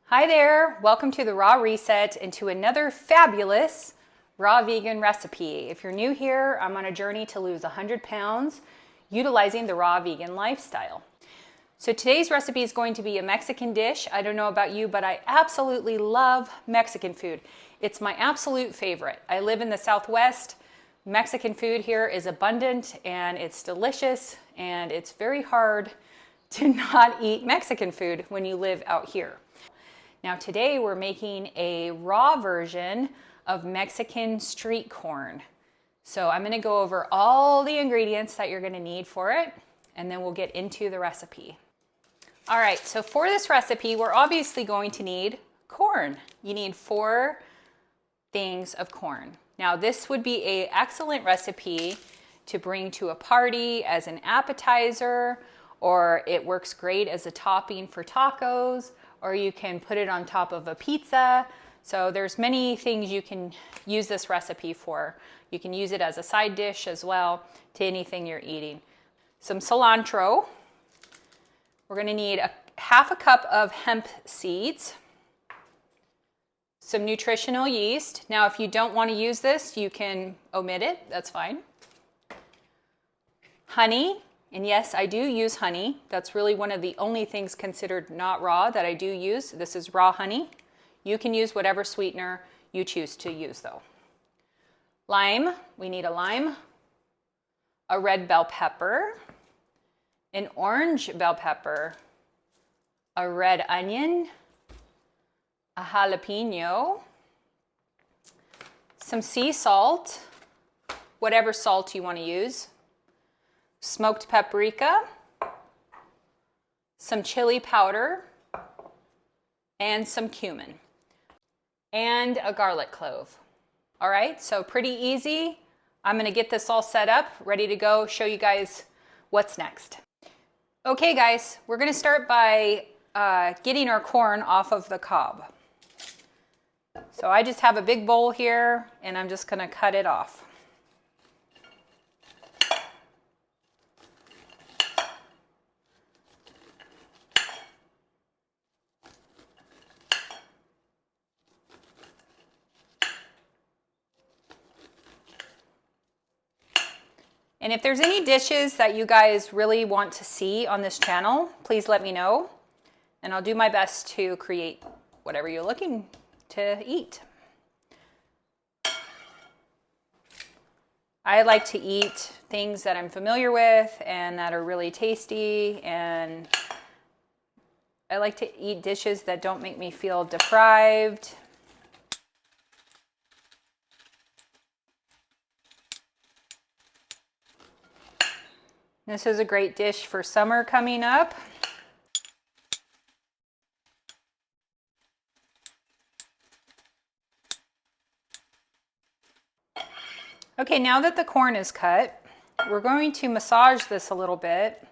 Hi there, welcome to the Raw Reset and to another fabulous raw vegan recipe. If you're new here, I'm on a journey to lose 100 pounds utilizing the raw vegan lifestyle. So today's recipe is going to be a Mexican dish. I don't know about you, but I absolutely love Mexican food. It's my absolute favorite. I live in the Southwest. Mexican food here is abundant and it's delicious, and it's very hard to not eat Mexican food when you live out here. Now today we're making a raw version of Mexican street corn. So I'm gonna go over all the ingredients that you're gonna need for it, and then we'll get into the recipe. All right, so for this recipe, we're obviously going to need corn. You need 4 things of corn. Now this would be an excellent recipe to bring to a party as an appetizer, or it works great as a topping for tacos, or you can put it on top of a pizza. So there's many things you can use this recipe for. You can use it as a side dish as well to anything you're eating. Some cilantro. We're gonna need half a cup of hemp seeds. Some nutritional yeast. Now, if you don't want to use this, you can omit it, that's fine. Honey. And yes, I do use honey. That's really one of the only things considered not raw that I do use. This is raw honey. You can use whatever sweetener you choose to use though. Lime, we need a lime, a red bell pepper, an orange bell pepper, a red onion, a jalapeno, some sea salt, whatever salt you want to use, smoked paprika, some chili powder, and some cumin, and a garlic clove. All right, so pretty easy. I'm gonna get this all set up, ready to go, show you guys what's next. Okay guys, we're gonna start by getting our corn off of the cob. So I just have a big bowl here and I'm just gonna cut it off. And if there's any dishes that you guys really want to see on this channel, please let me know, and I'll do my best to create whatever you're looking to eat. I like to eat things that I'm familiar with and that are really tasty, and I like to eat dishes that don't make me feel deprived. This is a great dish for summer coming up. Okay, now that the corn is cut, we're going to massage this a little bit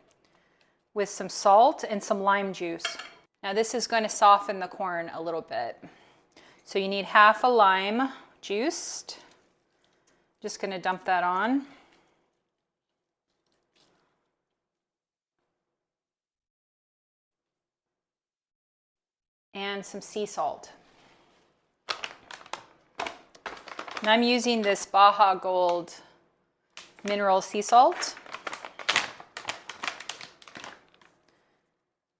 with some salt and some lime juice. Now this is going to soften the corn a little bit. So you need half a lime juiced. Just going to dump that on. And some sea salt. And I'm using this Baja Gold mineral sea salt.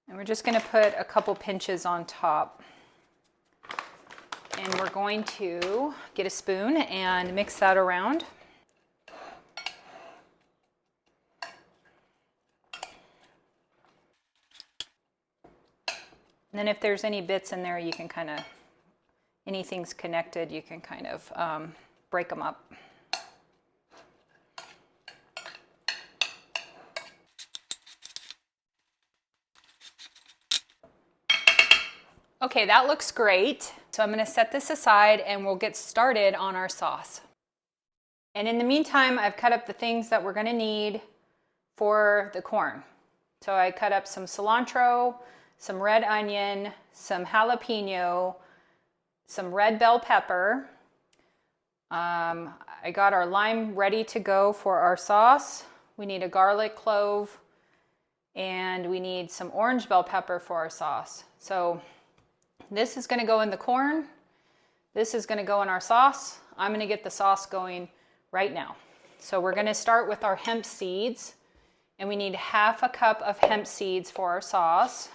And we're just going to put a couple pinches on top. And we're going to get a spoon and mix that around. And then if there's any bits in there, you can kind of, anything's connected, you can kind of break them up. Okay, that looks great. So I'm gonna set this aside and we'll get started on our sauce. And in the meantime, I've cut up the things that we're gonna need for the corn. So I cut up some cilantro, some red onion, some jalapeno, some red bell pepper. I got our lime ready to go for our sauce. We need a garlic clove, and we need some orange bell pepper for our sauce. So This is going to go in the corn. This is going to go in our sauce. I'm going to get the sauce going right now. So we're going to start with our hemp seeds, and we need 1/2 cup of hemp seeds for our sauce.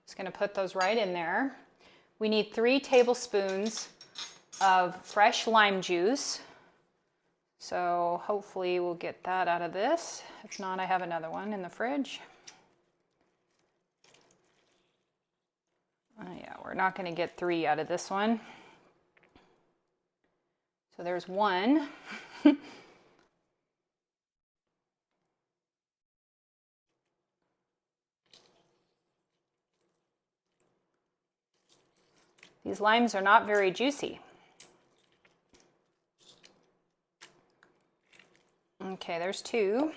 Just going to put those right in there. We need 3 tablespoons of fresh lime juice. So hopefully we'll get that out of this. If not, I have another one in the fridge. Yeah, we're not going to get 3 out of this one. So there's 1. These limes are not very juicy. Okay, there's 2.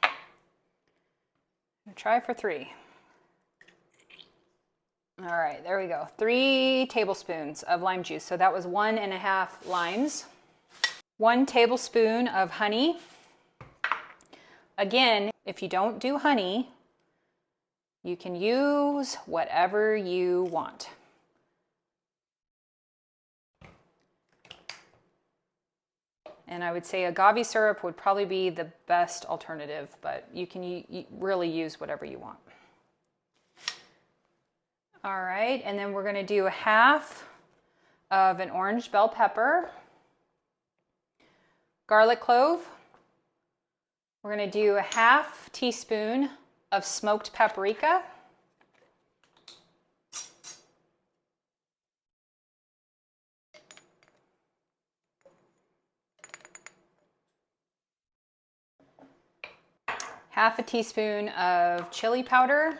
I'll try for 3. All right, there we go. 3 tablespoons of lime juice. So that was 1½ limes. 1 tablespoon of honey. Again, if you don't do honey, you can use whatever you want. And I would say agave syrup would probably be the best alternative, but you can really use whatever you want. All right, and then we're going to do 1/2 of an orange bell pepper, garlic clove. We're going to do 1/2 teaspoon of smoked paprika. Half a teaspoon of chili powder.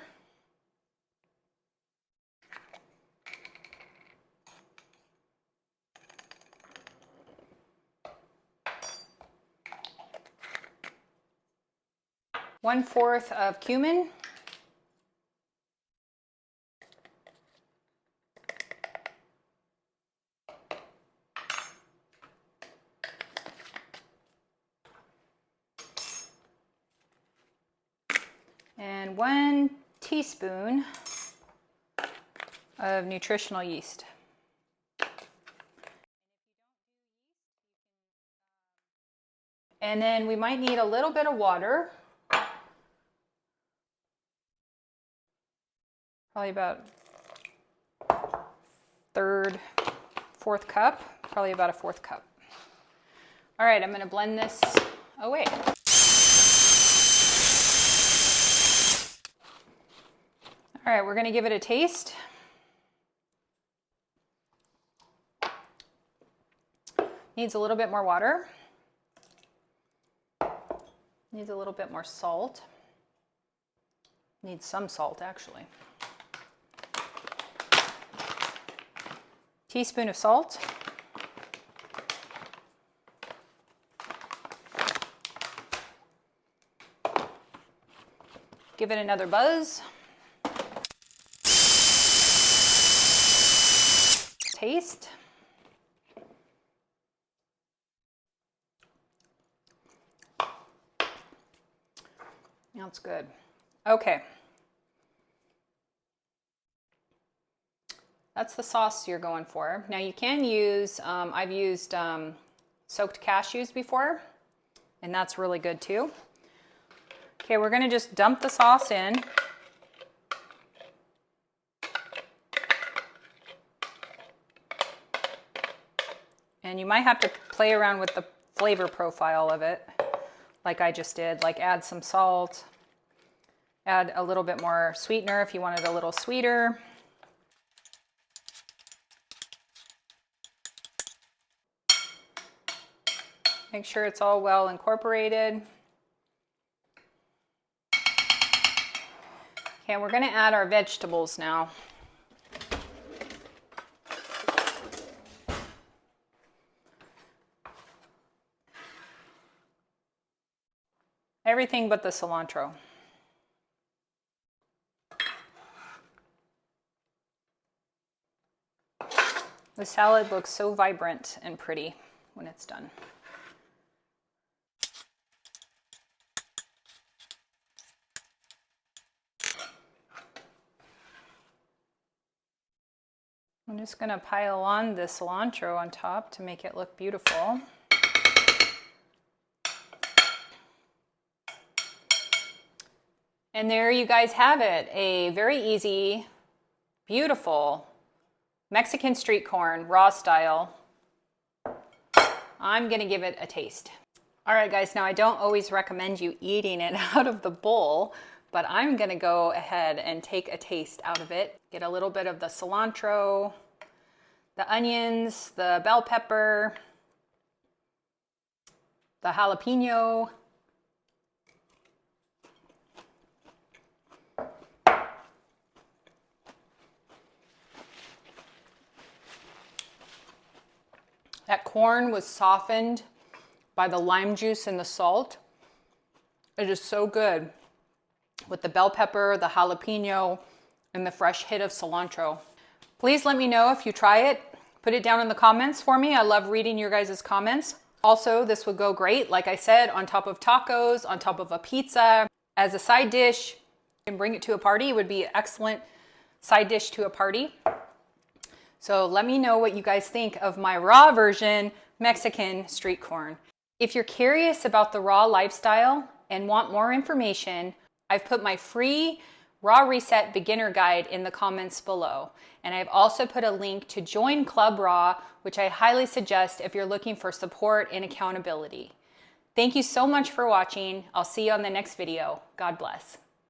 One-fourth of cumin. And 1 teaspoon of nutritional yeast. And then we might need a little bit of water. Probably about 1/3, 1/4 cup. Probably about a 1/4 cup. All right, I'm going to blend this away. All right, we're going to give it a taste. Needs a little bit more water. Needs a little bit more salt. Needs some salt, actually. Teaspoon of salt. Give it another buzz. Taste. That's good. Okay. That's the sauce you're going for. Now you can use, I've used soaked cashews before, and that's really good too. Okay, we're gonna just dump the sauce in. And you might have to play around with the flavor profile of it, like I just did, like add some salt, add a little bit more sweetener if you want it a little sweeter. Make sure it's all well incorporated. Okay, we're going to add our vegetables now. Everything but the cilantro. The salad looks so vibrant and pretty when it's done. I'm just gonna pile on the cilantro on top to make it look beautiful. And there you guys have it, a very easy, beautiful Mexican street corn, raw style. I'm gonna give it a taste. All right guys, now I don't always recommend you eating it out of the bowl, but I'm gonna go ahead and take a taste out of it. Get a little bit of the cilantro, the onions, the bell pepper, the jalapeno. That corn was softened by the lime juice and the salt. It is so good with the bell pepper, the jalapeno, and the fresh hit of cilantro. Please let me know if you try it. Put it down in the comments for me. I love reading your guys' comments. Also, this would go great, like I said, on top of tacos, on top of a pizza, as a side dish. You can bring it to a party. It would be an excellent side dish to a party. So let me know what you guys think of my raw version Mexican street corn. If you're curious about the raw lifestyle and want more information, I've put my free Raw Reset beginner guide in the comments below. And I've also put a link to join Club Raw, which I highly suggest if you're looking for support and accountability. Thank you so much for watching. I'll see you on the next video. God bless.